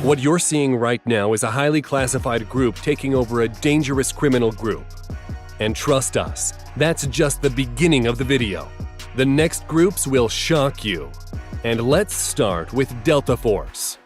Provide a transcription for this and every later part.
What you're seeing right now is a highly classified group taking over a dangerous criminal group. And trust us, that's just the beginning of the video. The next groups will shock you. And let's start with Delta Force.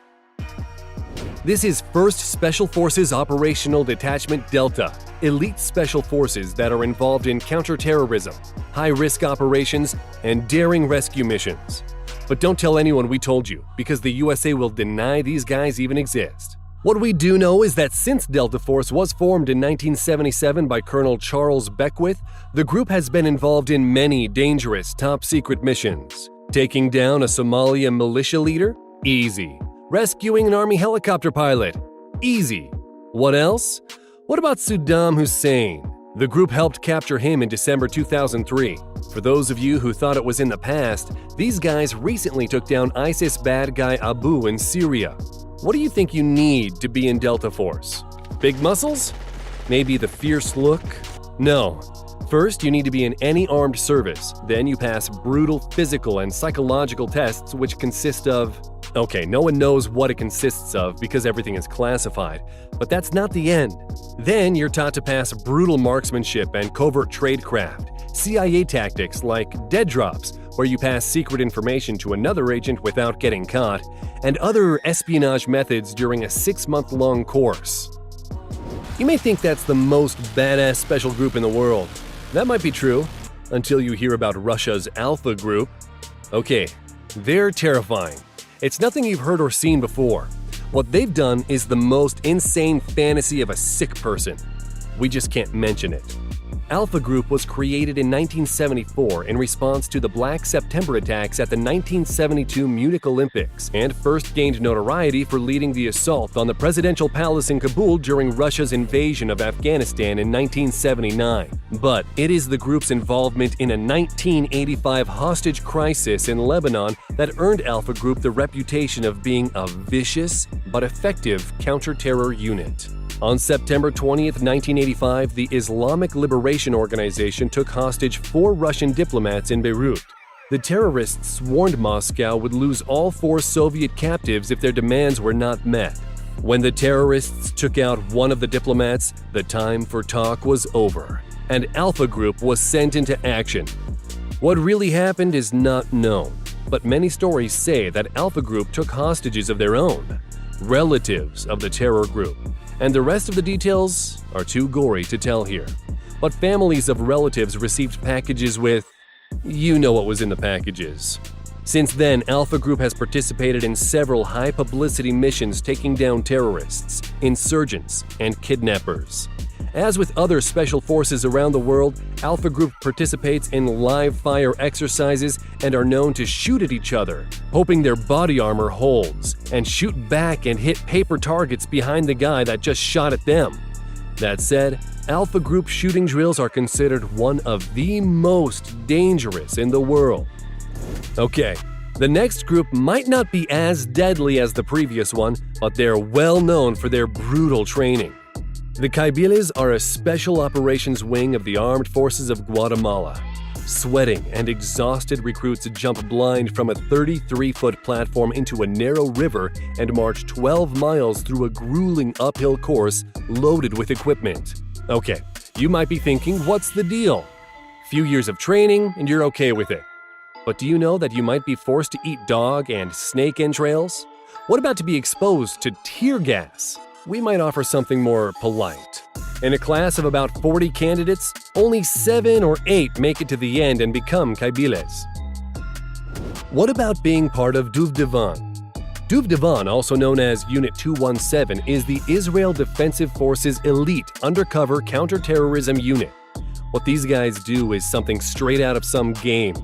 This is 1st Special Forces Operational Detachment Delta, elite special forces that are involved in counterterrorism, high-risk operations, and daring rescue missions. But don't tell anyone we told you, because the USA will deny these guys even exist. What we do know is that since Delta Force was formed in 1977 by Colonel Charles Beckwith, the group has been involved in many dangerous top-secret missions. Taking down a Somalia militia leader? Easy. Rescuing an army helicopter pilot? Easy. What else? What about Saddam Hussein? The group helped capture him in December 2003. For those of you who thought it was in the past, these guys recently took down ISIS bad guy Abu in Syria. What do you think you need to be in Delta Force? Big muscles? Maybe the fierce look? No. First, you need to be in any armed service. Then you pass brutal physical and psychological tests which consist of… Okay, no one knows what it consists of because everything is classified, but that's not the end. Then you're taught to pass brutal marksmanship and covert tradecraft, CIA tactics like dead drops, where you pass secret information to another agent without getting caught, and other espionage methods during a 6-month-long course. You may think that's the most badass special group in the world. That might be true, until you hear about Russia's Alpha Group. Okay, they're terrifying. It's nothing you've heard or seen before. What they've done is the most insane fantasy of a sick person. We just can't mention it. Alpha Group was created in 1974 in response to the Black September attacks at the 1972 Munich Olympics, and first gained notoriety for leading the assault on the presidential palace in Kabul during Russia's invasion of Afghanistan in 1979. But it is the group's involvement in a 1985 hostage crisis in Lebanon that earned Alpha Group the reputation of being a vicious but effective counter-terror unit. On September 20, 1985, the Islamic Liberation Organization took hostage 4 Russian diplomats in Beirut. The terrorists warned Moscow would lose all 4 Soviet captives if their demands were not met. When the terrorists took out one of the diplomats, the time for talk was over, and Alpha Group was sent into action. What really happened is not known, but many stories say that Alpha Group took hostages of their own, relatives of the terror group. And the rest of the details are too gory to tell here. But families of relatives received packages with… you know what was in the packages. Since then, Alpha Group has participated in several high-publicity missions taking down terrorists, insurgents, and kidnappers. As with other special forces around the world, Alpha Group participates in live-fire exercises and are known to shoot at each other, hoping their body armor holds, and shoot back and hit paper targets behind the guy that just shot at them. That said, Alpha Group shooting drills are considered one of the most dangerous in the world. Okay, the next group might not be as deadly as the previous one, but they're well known for their brutal training. The Caibiles are a special operations wing of the Armed Forces of Guatemala. Sweating and exhausted recruits jump blind from a 33-foot platform into a narrow river and march 12 miles through a grueling uphill course loaded with equipment. Okay, you might be thinking, what's the deal? Few years of training and you're okay with it. But do you know that you might be forced to eat dog and snake entrails? What about to be exposed to tear gas? We might offer something more polite. In a class of about 40 candidates, only 7 or 8 make it to the end and become Caibiles. What about being part of Duvdevan? Duvdevan, also known as Unit 217, is the Israel Defensive Forces elite undercover counterterrorism unit. What these guys do is something straight out of some game.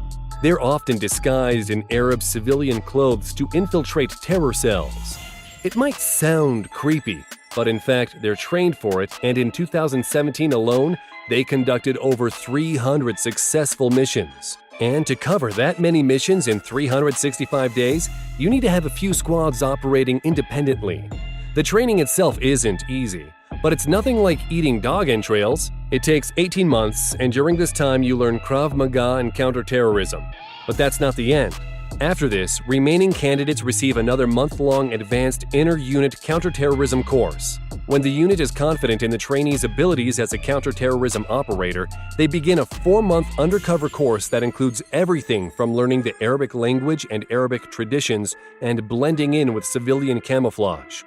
They're often disguised in Arab civilian clothes to infiltrate terror cells. It might sound creepy, but in fact, they're trained for it, and in 2017 alone, they conducted over 300 successful missions. And to cover that many missions in 365 days, you need to have a few squads operating independently. The training itself isn't easy, but it's nothing like eating dog entrails. It takes 18 months, and during this time you learn Krav Maga and counterterrorism. But that's not the end. After this, remaining candidates receive another month-long advanced inter-unit counterterrorism course. When the unit is confident in the trainee's abilities as a counterterrorism operator, they begin a 4-month undercover course that includes everything from learning the Arabic language and Arabic traditions and blending in with civilian camouflage.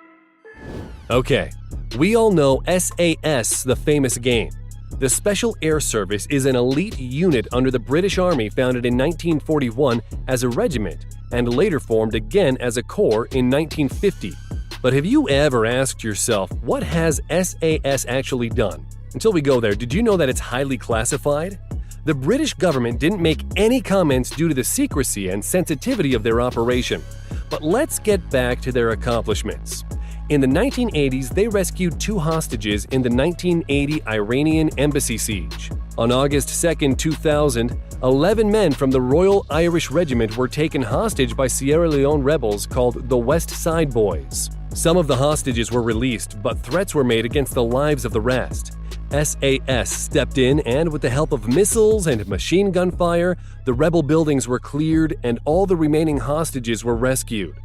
Okay, we all know SAS, the famous game. The Special Air Service is an elite unit under the British Army founded in 1941 as a regiment and later formed again as a corps in 1950. But have you ever asked yourself, what has SAS actually done? Until we go there, did you know that it's highly classified? The British government didn't make any comments due to the secrecy and sensitivity of their operation. But let's get back to their accomplishments. In the 1980s, they rescued 2 hostages in the 1980 Iranian embassy siege. On August 2, 2000, 11 men from the Royal Irish Regiment were taken hostage by Sierra Leone rebels called the West Side Boys. Some of the hostages were released, but threats were made against the lives of the rest. SAS stepped in and, with the help of missiles and machine gun fire, the rebel buildings were cleared and all the remaining hostages were rescued.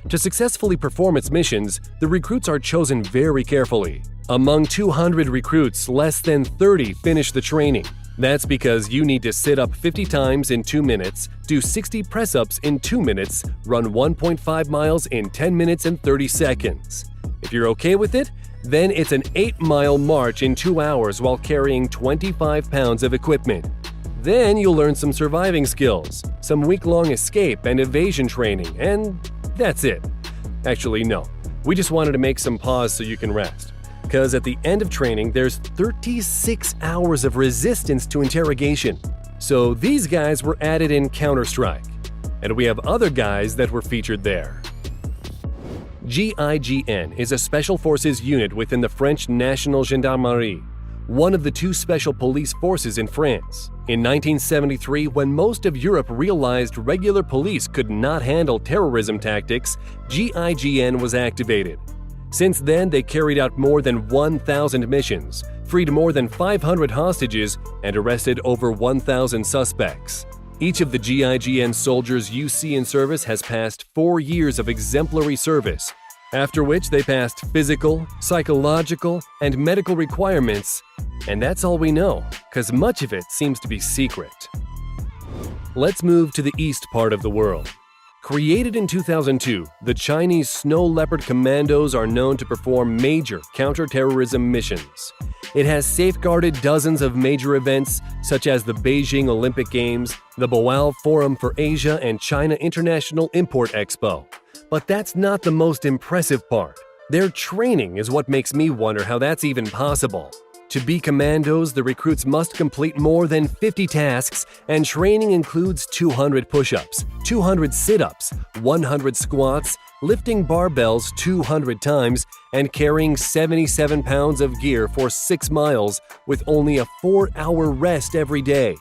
To successfully perform its missions, the recruits are chosen very carefully. Among 200 recruits, less than 30 finish the training. That's because you need to sit up 50 times in 2 minutes, do 60 press-ups in 2 minutes, run 1.5 miles in 10 minutes and 30 seconds. If you're okay with it, then it's an 8-mile march in 2 hours while carrying 25 pounds of equipment. Then you'll learn some surviving skills, some week-long escape and evasion training, and that's it. Actually, no. We just wanted to make some pause so you can rest. Because at the end of training, there's 36 hours of resistance to interrogation. So these guys were added in Counter-Strike. And we have other guys that were featured there. GIGN is a special forces unit within the French National Gendarmerie, one of the 2 special police forces in France. In 1973, when most of Europe realized regular police could not handle terrorism tactics, GIGN was activated. Since then, they carried out more than 1,000 missions, freed more than 500 hostages, and arrested over 1,000 suspects. Each of the GIGN soldiers you see in service has passed 4 years of exemplary service, after which they passed physical, psychological, and medical requirements. And that's all we know, because much of it seems to be secret. Let's move to the east part of the world. Created in 2002, the Chinese Snow Leopard Commandos are known to perform major counter-terrorism missions. It has safeguarded dozens of major events, such as the Beijing Olympic Games, the Boao Forum for Asia, and China International Import Expo. But that's not the most impressive part. Their training is what makes me wonder how that's even possible. To be commandos, the recruits must complete more than 50 tasks, and training includes 200 push-ups, 200 sit-ups, 100 squats, lifting barbells 200 times, and carrying 77 pounds of gear for 6 miles with only a 4-hour rest every day.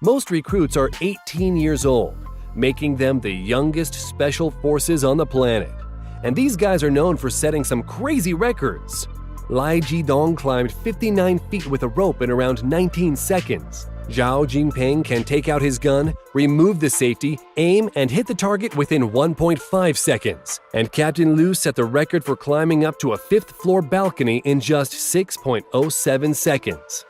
Most recruits are 18 years old, making them the youngest special forces on the planet. And these guys are known for setting some crazy records. Lai Jidong climbed 59 feet with a rope in around 19 seconds. Zhao Jinping can take out his gun, remove the safety, aim, and hit the target within 1.5 seconds. And Captain Liu set the record for climbing up to a 5th-floor balcony in just 6.07 seconds.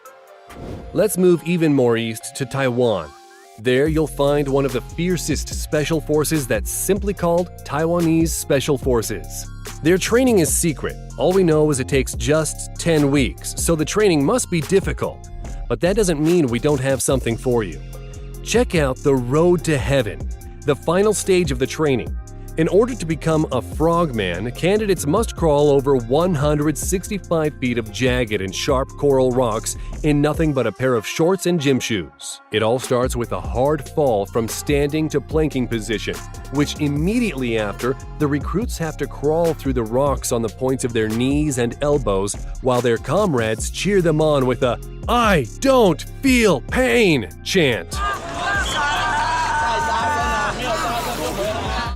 Let's move even more east to Taiwan. There you'll find one of the fiercest special forces that's simply called Taiwanese Special Forces. Their training is secret. All we know is it takes just 10 weeks, so the training must be difficult. But that doesn't mean we don't have something for you. Check out the Road to Heaven, the final stage of the training. In order to become a frogman, candidates must crawl over 165 feet of jagged and sharp coral rocks in nothing but a pair of shorts and gym shoes. It all starts with a hard fall from standing to planking position, which immediately after, the recruits have to crawl through the rocks on the points of their knees and elbows while their comrades cheer them on with a "I don't feel pain" chant.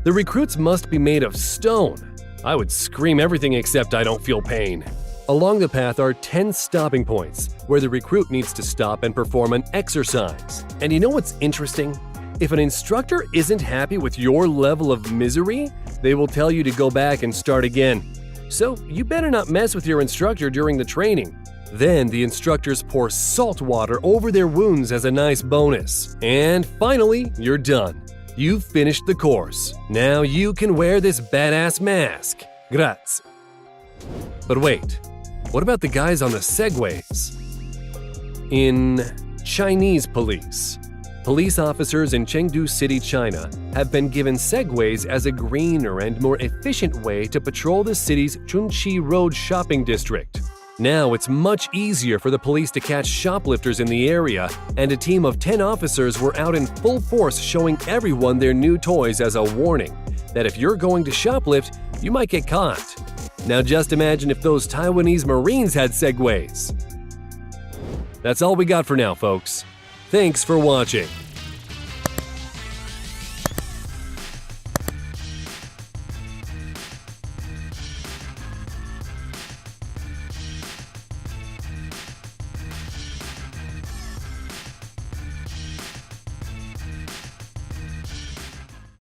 The recruits must be made of stone. I would scream everything except "I don't feel pain." Along the path are 10 stopping points, where the recruit needs to stop and perform an exercise. And you know what's interesting? If an instructor isn't happy with your level of misery, they will tell you to go back and start again. So you better not mess with your instructor during the training. Then the instructors pour salt water over their wounds as a nice bonus. And finally, you're done. You've finished the course. Now you can wear this badass mask. Grazie. But wait, what about the guys on the Segways? In Chinese police, police officers in Chengdu City, China, have been given Segways as a greener and more efficient way to patrol the city's Chunqi Road shopping district. Now it's much easier for the police to catch shoplifters in the area, and a team of 10 officers were out in full force showing everyone their new toys as a warning that if you're going to shoplift, you might get caught. Now just imagine if those Taiwanese Marines had Segways. That's all we got for now, folks. Thanks for watching.